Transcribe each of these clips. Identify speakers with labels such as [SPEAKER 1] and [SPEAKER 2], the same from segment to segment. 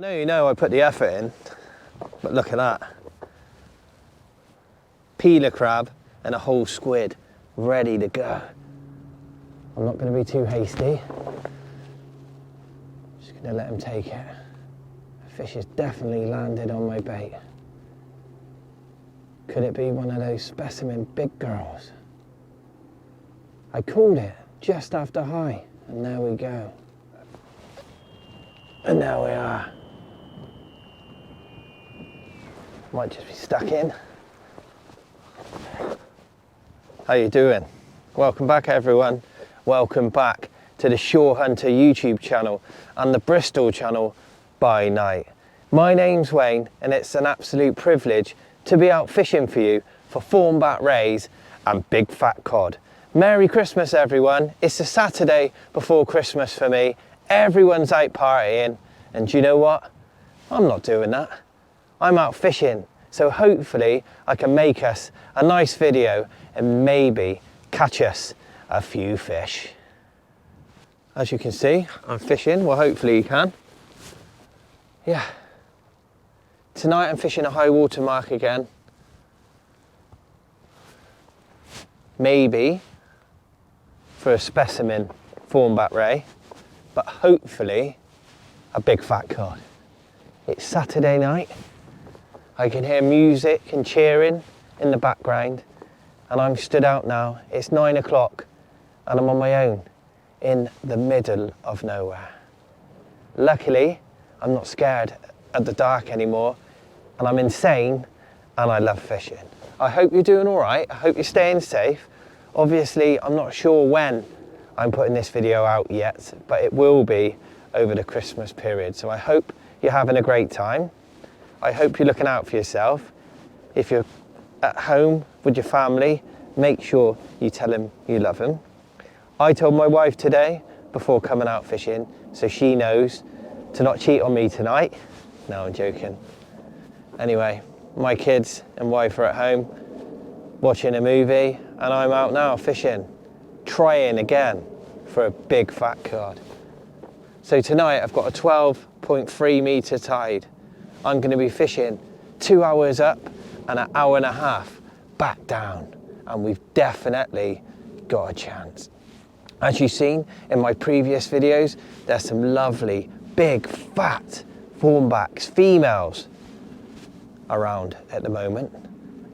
[SPEAKER 1] know you know I put the effort in, but look at that. Peeler crab and a whole squid ready to go. I'm not going to be too hasty. Just going to let him take it. The fish has definitely landed on my bait. Could it be one of those specimen big girls? I called it just after high, and there we go. And there we are. Might just be stuck in. How you doing? Welcome back everyone. Welcome back to the Shore Hunter YouTube channel and the Bristol Channel by night. My name's Wayne and it's an absolute privilege to be out fishing for you for thornback rays and big fat cod. Merry Christmas everyone. It's a Saturday before Christmas for me. Everyone's out partying and do you know what? I'm not doing that. I'm out fishing. So hopefully I can make us a nice video and maybe catch us a few fish. As you can see, I'm fishing. Well, hopefully you can. Yeah. Tonight I'm fishing a high water mark again. Maybe for a specimen thornback ray, but hopefully a big fat cod. It's Saturday night. I can hear music and cheering in the background and I'm stood out now. It's 9 o'clock and I'm on my own in the middle of nowhere. Luckily, I'm not scared at the dark anymore and I'm insane and I love fishing. I hope you're doing all right. I hope you're staying safe. Obviously, I'm not sure when I'm putting this video out yet, but it will be over the Christmas period. So I hope you're having a great time. I hope you're looking out for yourself. If you're at home with your family, make sure you tell them you love them. I told my wife today before coming out fishing, so she knows to not cheat on me tonight. No, I'm joking. Anyway, my kids and wife are at home watching a movie and I'm out now fishing, trying again for a big fat cod. So tonight I've got a 12.3 metre tide. I'm going to be fishing 2 hours up and an hour and a half back down, and we've definitely got a chance. As you've seen in my previous videos, there's some lovely big fat thornbacks, females, around at the moment,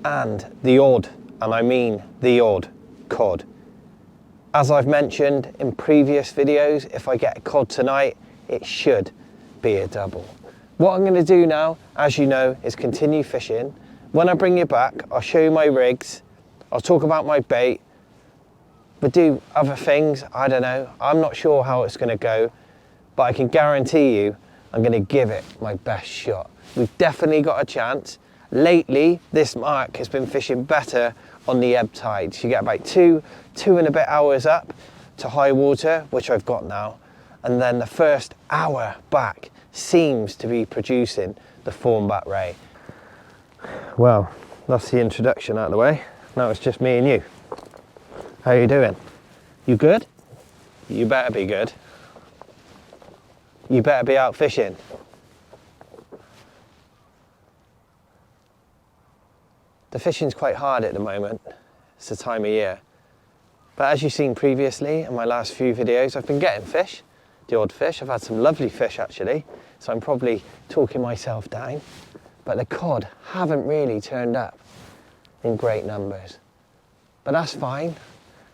[SPEAKER 1] and the odd, and I mean the odd, cod. As I've mentioned in previous videos, if I get a cod tonight, it should be a double. What I'm going to do now, as you know, is continue fishing. When I bring you back, I'll show you my rigs, I'll talk about my bait, but do other things, I don't know. I'm not sure how it's going to go, but I can guarantee you I'm going to give it my best shot. We've definitely got a chance. Lately, this mark has been fishing better on the ebb tides. You get about two and a bit hours up to high water, which I've got now, and then the first hour back seems to be producing the thornback ray. Well, that's the introduction out of the way. Now it's just me and you. How you doing? You good? You better be good. You better be out fishing. The fishing's quite hard at the moment. It's the time of year. But as you've seen previously in my last few videos, I've been getting fish, the odd fish. I've had some lovely fish actually, so I'm probably talking myself down. But the cod haven't really turned up in great numbers. But that's fine.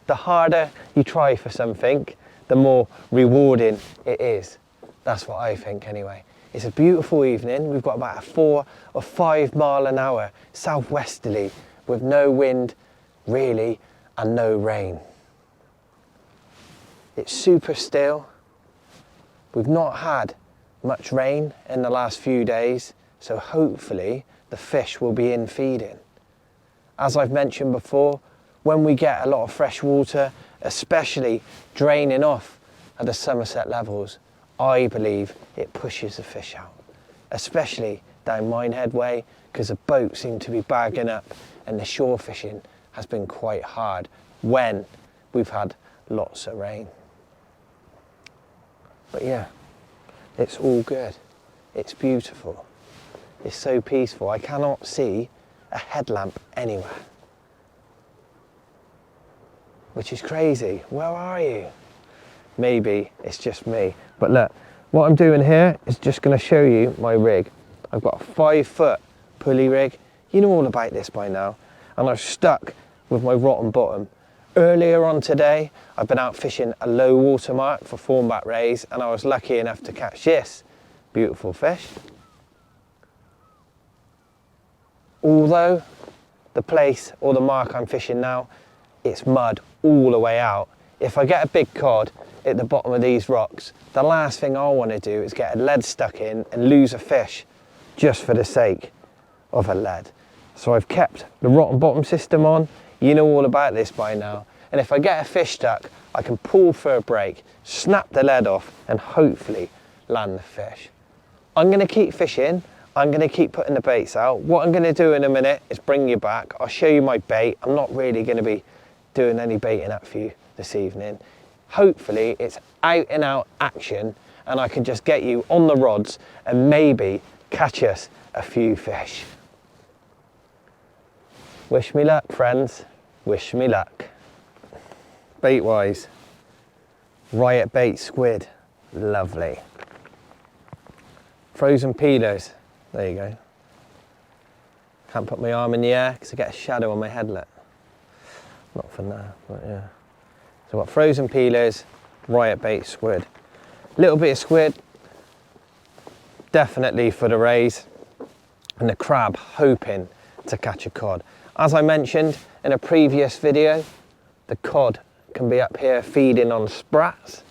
[SPEAKER 1] The harder you try for something, the more rewarding it is. That's what I think anyway. It's a beautiful evening. We've got about a 4 or 5 mile an hour southwesterly with no wind really and no rain. It's super still. We've not had much rain in the last few days, so hopefully the fish will be in feeding. As I've mentioned before, when we get a lot of fresh water, especially draining off at the Somerset levels, I believe it pushes the fish out, especially down Minehead Way, because the boats seem to be bagging up and the shore fishing has been quite hard when we've had lots of rain. But yeah, it's all good. It's beautiful. It's so peaceful. I cannot see a headlamp anywhere, which is crazy. Where are you? Maybe it's just me. But look, what I'm doing here is just going to show you my rig. I've got a 5-foot pulley rig. You know all about this by now. And I've stuck with my rotten bottom. Earlier on today, I've been out fishing a low water mark for thornback rays, and I was lucky enough to catch this beautiful fish. Although the place or the mark I'm fishing now, it's mud all the way out. If I get a big cod at the bottom of these rocks, the last thing I want to do is get a lead stuck in and lose a fish just for the sake of a lead. So I've kept the rotten bottom system on. You know all about this by now. And if I get a fish stuck, I can pull for a break, snap the lead off, and hopefully land the fish. I'm going to keep fishing. I'm going to keep putting the baits out. What I'm going to do in a minute is bring you back. I'll show you my bait. I'm not really going to be doing any baiting up for you this evening. Hopefully it's out and out action, and I can just get you on the rods and maybe catch us a few fish. Wish me luck, friends. Wish me luck. Bait wise, Riot Bait squid, lovely. Frozen peelers, there you go. Can't put my arm in the air because I get a shadow on my headlet. Not for now, but yeah. So I've got frozen peelers, Riot Bait squid. Little bit of squid, definitely for the rays, and the crab hoping to catch a cod. As I mentioned in a previous video, the cod can be up here feeding on sprats.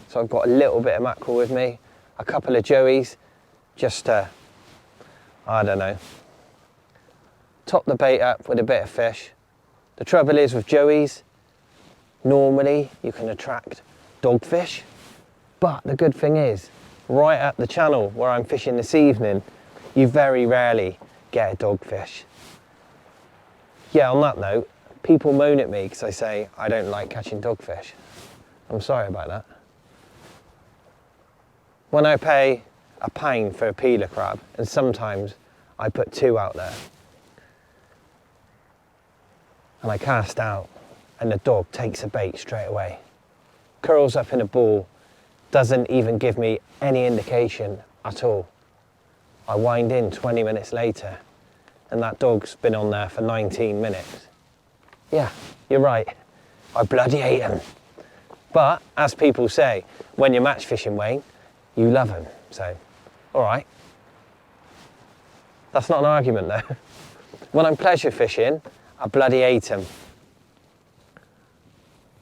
[SPEAKER 1] So I've got a little bit of mackerel with me, a couple of joeys, just to, I don't know, top the bait up with a bit of fish. The trouble is with joeys, normally you can attract dogfish, but the good thing is, right at the channel where I'm fishing this evening, you very rarely get a dogfish. Yeah, on that note, people moan at me because I say I don't like catching dogfish. I'm sorry about that. When I pay £1 for a peeler crab, and sometimes I put 2 out there, and I cast out, and the dog takes a bait straight away, curls up in a ball, doesn't even give me any indication at all. I wind in 20 minutes later, and that dog's been on there for 19 minutes. Yeah, you're right, I bloody hate them. But, as people say, when you're match fishing, Wayne, you love them, so, all right. That's not an argument though. When I'm pleasure fishing, I bloody hate them.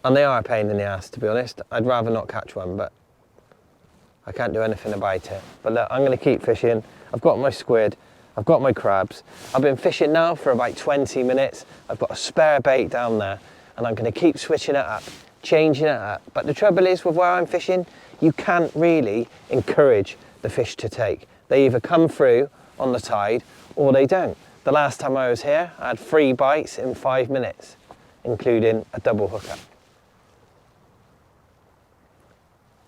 [SPEAKER 1] And they are a pain in the ass, to be honest. I'd rather not catch one, but I can't do anything about it. But look, I'm gonna keep fishing. I've got my squid, I've got my crabs. I've been fishing now for about 20 minutes. I've got a spare bait down there, and I'm gonna keep switching it up, changing it up. But the trouble is with where I'm fishing, you can't really encourage the fish to take. They either come through on the tide or they don't. The last time I was here, I had 3 bites in 5 minutes, including a double hookup.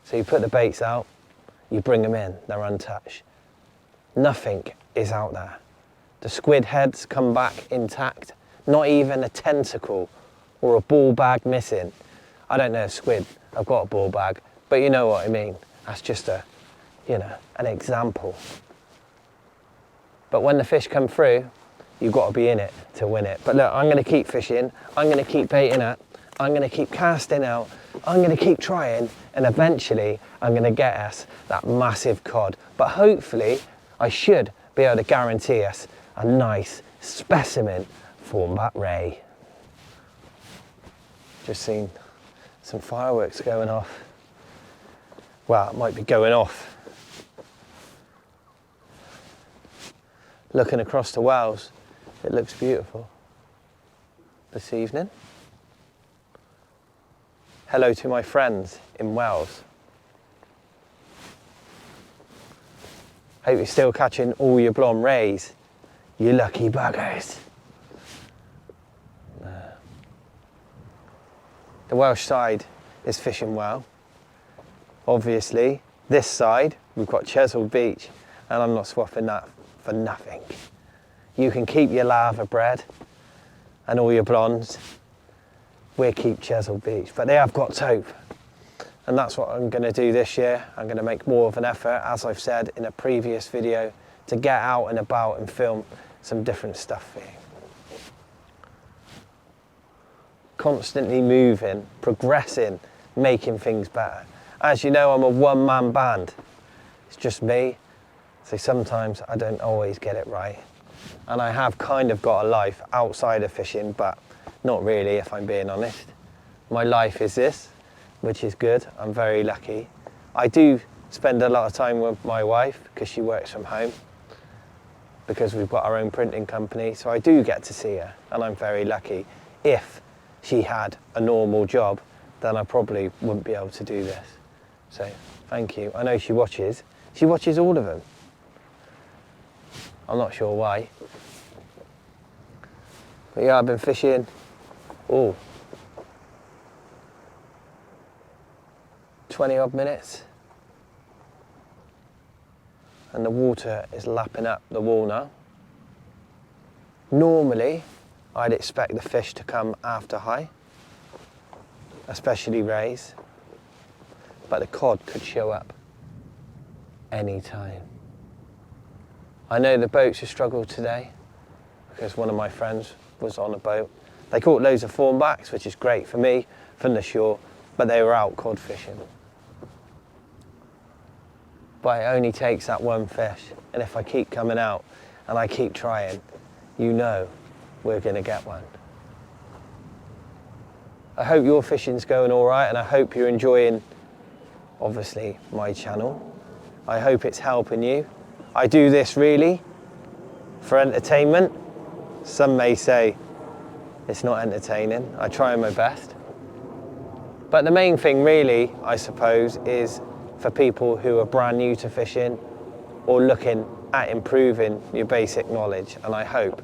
[SPEAKER 1] So you put the baits out, you bring them in, they're untouched. Nothing is out there. The squid heads come back intact, not even a tentacle or a ball bag missing. I don't know a squid, I've got a ball bag, but you know what I mean. That's just a, you know, an example. But when the fish come through, you've got to be in it to win it. But look, I'm going to keep fishing, I'm going to keep baiting up, I'm going to keep casting out, I'm going to keep trying, and eventually I'm going to get us that massive cod. But hopefully I should be able to guarantee us a nice specimen thornback ray. Just seen some fireworks going off. Well, it might be going off. Looking across the Wales, it looks beautiful this evening. Hello to my friends in Wales. Hope you're still catching all your blonde rays, you lucky buggers. The Welsh side is fishing well. Obviously, this side, we've got Chesil Beach, and I'm not swapping that for nothing. You can keep your lava bread and all your blondes. We'll keep Chesil Beach, but they have got taupe. And that's what I'm gonna do this year. I'm gonna make more of an effort, as I've said in a previous video, to get out and about and film some different stuff for you. Constantly moving, progressing, making things better. As you know, I'm a one-man band. It's just me, so sometimes I don't always get it right. And I have kind of got a life outside of fishing, but not really, if I'm being honest. My life is this, which is good. I'm very lucky. I do spend a lot of time with my wife because she works from home, because we've got our own printing company, so I do get to see her, and I'm very lucky. If she had a normal job, then I probably wouldn't be able to do this. So thank you. I know she watches all of them. I'm not sure why. But yeah, I've been fishing, 20 odd minutes. And the water is lapping up the wall now. Normally, I'd expect the fish to come after high, especially rays, but the cod could show up any time. I know the boats have struggled today because one of my friends was on a boat. They caught loads of thornbacks, which is great for me from the shore, but they were out cod fishing. But it only takes that one fish, and if I keep coming out and I keep trying, you know we're gonna get one. I hope your fishing's going all right, and I hope you're enjoying, obviously, my channel. I hope it's helping you. I do this really for entertainment. Some may say it's not entertaining. I try my best. But the main thing really, I suppose, is for people who are brand new to fishing or looking at improving your basic knowledge. And I hope,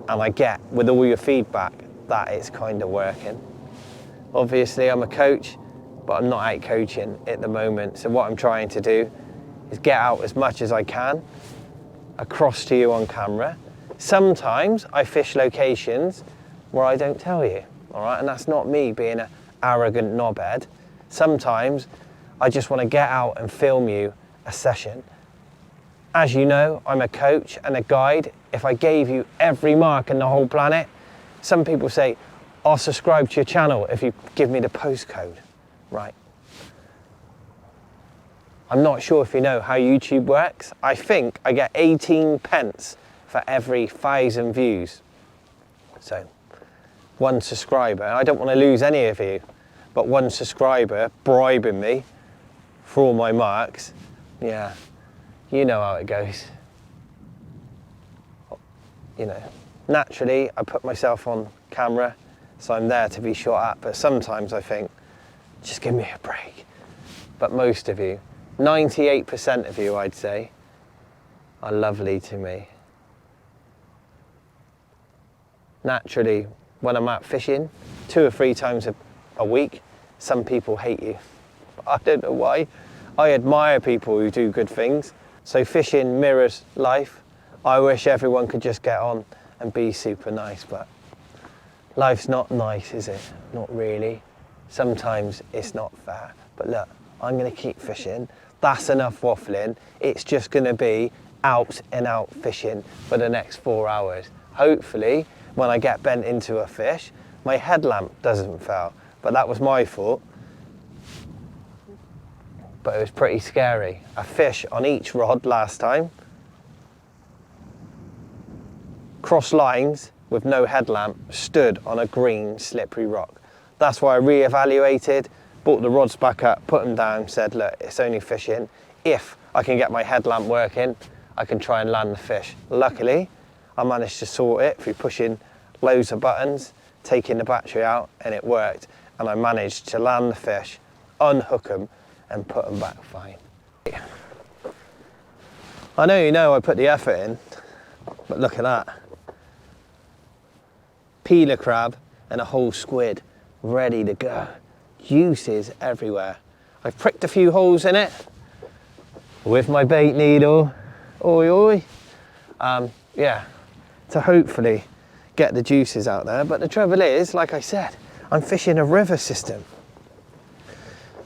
[SPEAKER 1] and I get with all your feedback, that it's kind of working. Obviously I'm a coach, but I'm not out coaching at the moment. So what I'm trying to do is get out as much as I can across to you on camera. Sometimes I fish locations where I don't tell you, all right? And that's not me being an arrogant knobhead. Sometimes I just want to get out and film you a session. As you know, I'm a coach and a guide. If I gave you every mark in the whole planet, some people say, I'll subscribe to your channel if you give me the postcode, right? I'm not sure if you know how YouTube works. I think I get 18 pence for every 1,000 views. So, one subscriber, I don't want to lose any of you, but one subscriber bribing me for all my marks, yeah, you know how it goes. You know, naturally, I put myself on camera, so I'm there to be shot at, but sometimes I think, just give me a break. But most of you, 98% of you, I'd say, are lovely to me. Naturally, when I'm out fishing, 2 or 3 times a week, some people hate you. I don't know why. I admire people who do good things. So fishing mirrors life. I wish everyone could just get on and be super nice, but life's not nice, is it? Not really. Sometimes it's not fair. But look, I'm gonna keep fishing. That's enough waffling. It's just gonna be out and out fishing for the next 4 hours. Hopefully, when I get bent into a fish, my headlamp doesn't fail. But that was my fault. But it was pretty scary. A fish on each rod last time. Cross lines with no headlamp, stood on a green slippery rock. That's why I re-evaluated, brought the rods back up, put them down, said, look, it's only fishing. If I can get my headlamp working, I can try and land the fish. Luckily, I managed to sort it through pushing loads of buttons, taking the battery out, and it worked. And I managed to land the fish, unhook them, and put them back fine. I know you know I put the effort in, but look at that. Peeler crab and a whole squid ready to go. Juices everywhere. I've pricked a few holes in it. with my bait needle, oi oi, yeah, to hopefully get the juices out there. But the trouble is, like I said, I'm fishing a river system.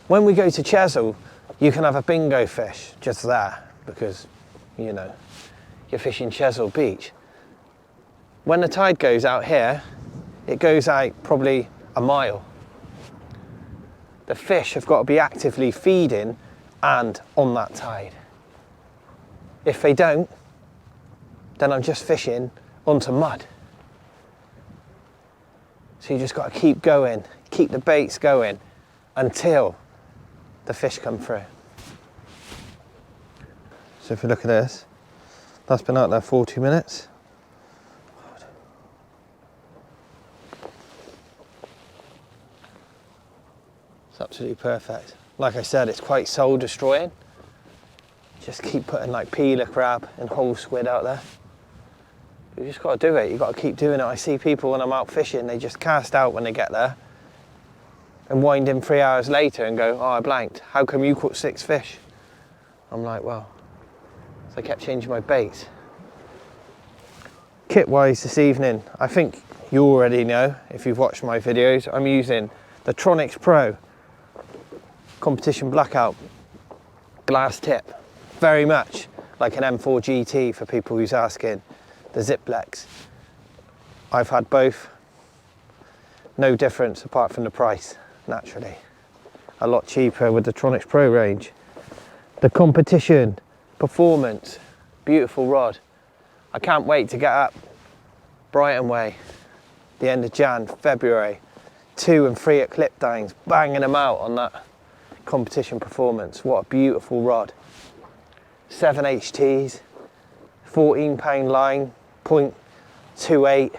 [SPEAKER 1] When we go to Chesil, you can have a bingo fish just there because, you know, you're fishing Chesil Beach. When the tide goes out here, it goes out probably a mile. The fish have got to be actively feeding and on that tide. If they don't, then I'm just fishing onto mud. So you just got to keep going, keep the baits going until the fish come through. So if you look at this, that's been out there 40 minutes. It's absolutely perfect. Like I said, it's quite soul destroying. Just keep putting like peeler crab and whole squid out there. You just got to do it. You got to keep doing it. I see people when I'm out fishing, they just cast out when they get there and wind in 3 hours later and go, oh, I blanked. How come you caught 6 fish? I'm like, well, so I kept changing my baits. Kit-wise this evening, I think you already know if you've watched my videos, I'm using the Tronix Pro Competition Blackout glass tip. Very much like an M4 GT for people who's asking. The Ziplex. I've had both. No difference apart from the price, naturally. A lot cheaper with the Tronix Pro range. The Competition Performance, beautiful rod. I can't wait to get up Brighton way, the end of Jan, February. 2 and 3 at clip dines, banging them out on that Competition Performance. What a beautiful rod. 7 HTs, 14-pound line, 0.28,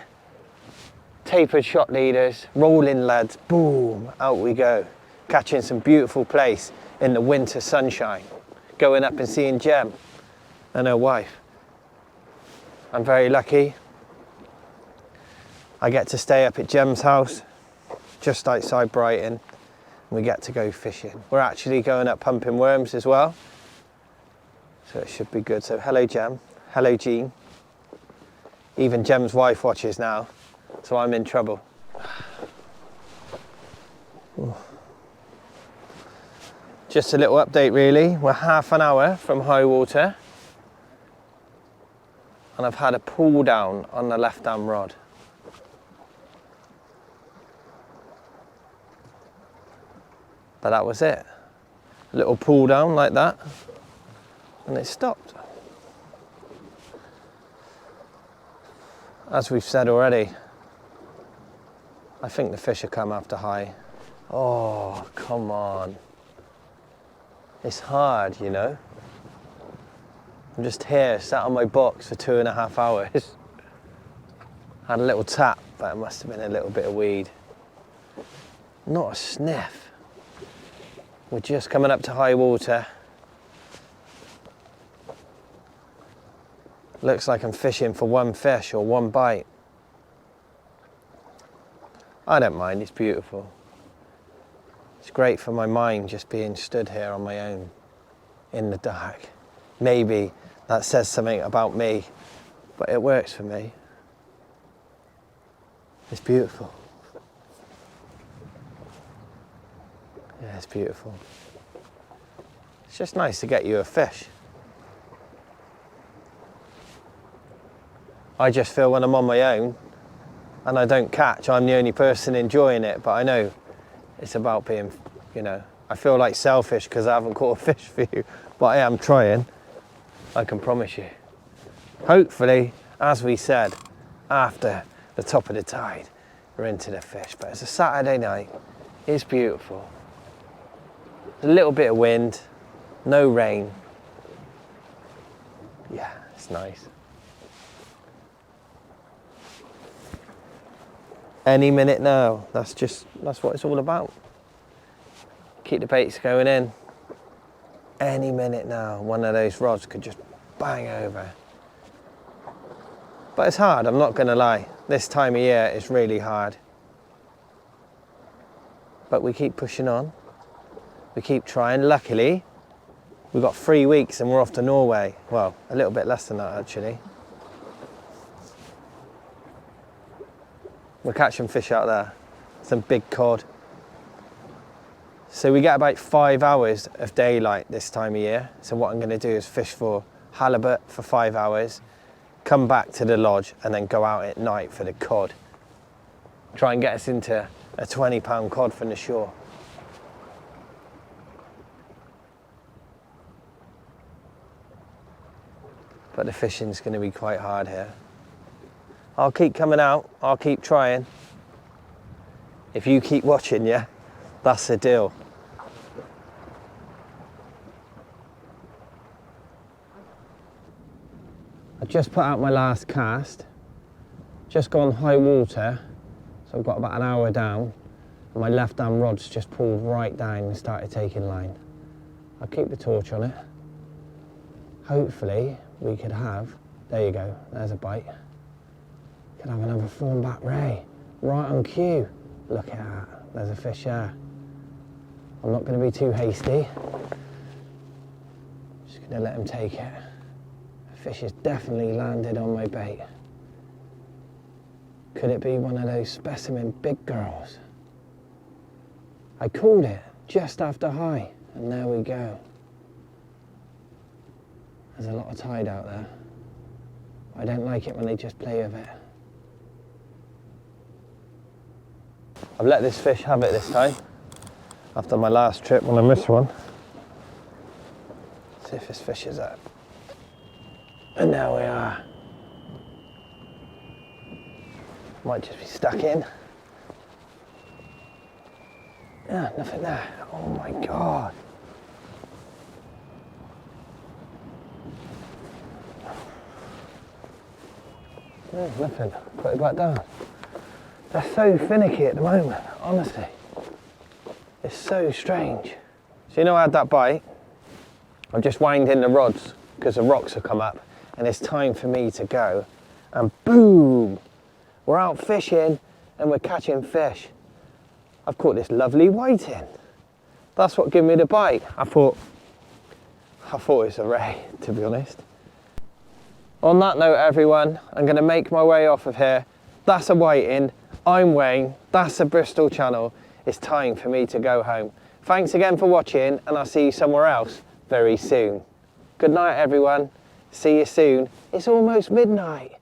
[SPEAKER 1] tapered shot leaders, rolling leads, boom, out we go. Catching some beautiful place in the winter sunshine. Going up and seeing Jem and her wife. I'm very lucky. I get to stay up at Jem's house, just outside Brighton, and we get to go fishing. We're actually going up pumping worms as well, so it should be good. So hello Jem, hello Jean. Even Jem's wife watches now, so I'm in trouble. Just a little update really. We're half an hour from high water and I've had a pull down on the left hand rod. But that was it. A little pull down like that and it stopped. As we've said already, I think the fish will come after high. Oh, come on. It's hard, you know. I'm just here, sat on my box for 2.5 hours. Had a little tap, but it must have been a little bit of weed. Not a sniff. We're just coming up to high water. Looks like I'm fishing for one fish or one bite. I don't mind, it's beautiful. It's great for my mind just being stood here on my own in the dark. Maybe that says something about me, but it works for me. It's beautiful. Yeah, it's beautiful. It's just nice to get you a fish. I just feel when I'm on my own and I don't catch, I'm the only person enjoying it, but I know it's about being, you know, I feel like selfish because I haven't caught a fish for you, but I am trying, I can promise you. Hopefully, as we said, after the top of the tide, we're into the fish, but it's a Saturday night, it's beautiful. A little bit of wind, no rain. Yeah, it's nice. Any minute now, that's what it's all about. Keep the baits going in. Any minute now, one of those rods could just bang over. But it's hard, I'm not gonna lie. This time of year is really hard. But we keep pushing on. We keep trying. Luckily, We've got 3 weeks and we're off to Norway. Well, a little bit less than that actually. We're catching fish out there. Some big cod. So we get about 5 hours of daylight this time of year. So what I'm going to do is fish for halibut for 5 hours, come back to the lodge and then go out at night for the cod. Try and get us into a 20-pound cod from the shore. But the fishing's going to be quite hard here. I'll keep coming out, I'll keep trying. If you keep watching, yeah, that's the deal. I just put out my last cast, just gone high water, so I've got about an hour down, and my left hand rod's just pulled right down and started taking line. I'll keep the torch on it. Hopefully we could have, there you go, there's a bite. Could have another thornback ray, right on cue. Look at that, there's a fish there. I'm not going to be too hasty. Just going to let him take it. The fish has definitely landed on my bait. Could it be one of those specimen big girls? I called it just after high, and there we go. There's a lot of tide out there. I don't like it when they just play with it. I've let this fish have it this time, after my last trip when I missed one. See if this fish is out. And there we are. Might just be stuck in. Yeah, nothing there. Oh my God. There's nothing. Put it back down. They're so finicky at the moment, honestly. It's so strange. So you know I had that bite? I've just wound in the rods because the rocks have come up and it's time for me to go. And boom! We're out fishing and we're catching fish. I've caught this lovely whiting. That's what gave me the bite. I thought it's a ray, to be honest. On that note, everyone, I'm going to make my way off of here. That's a whiting. I'm Wayne. That's the Bristol Channel. It's time for me to go home. Thanks again for watching, and I'll see you somewhere else very soon. Good night, everyone. See you soon. It's almost midnight.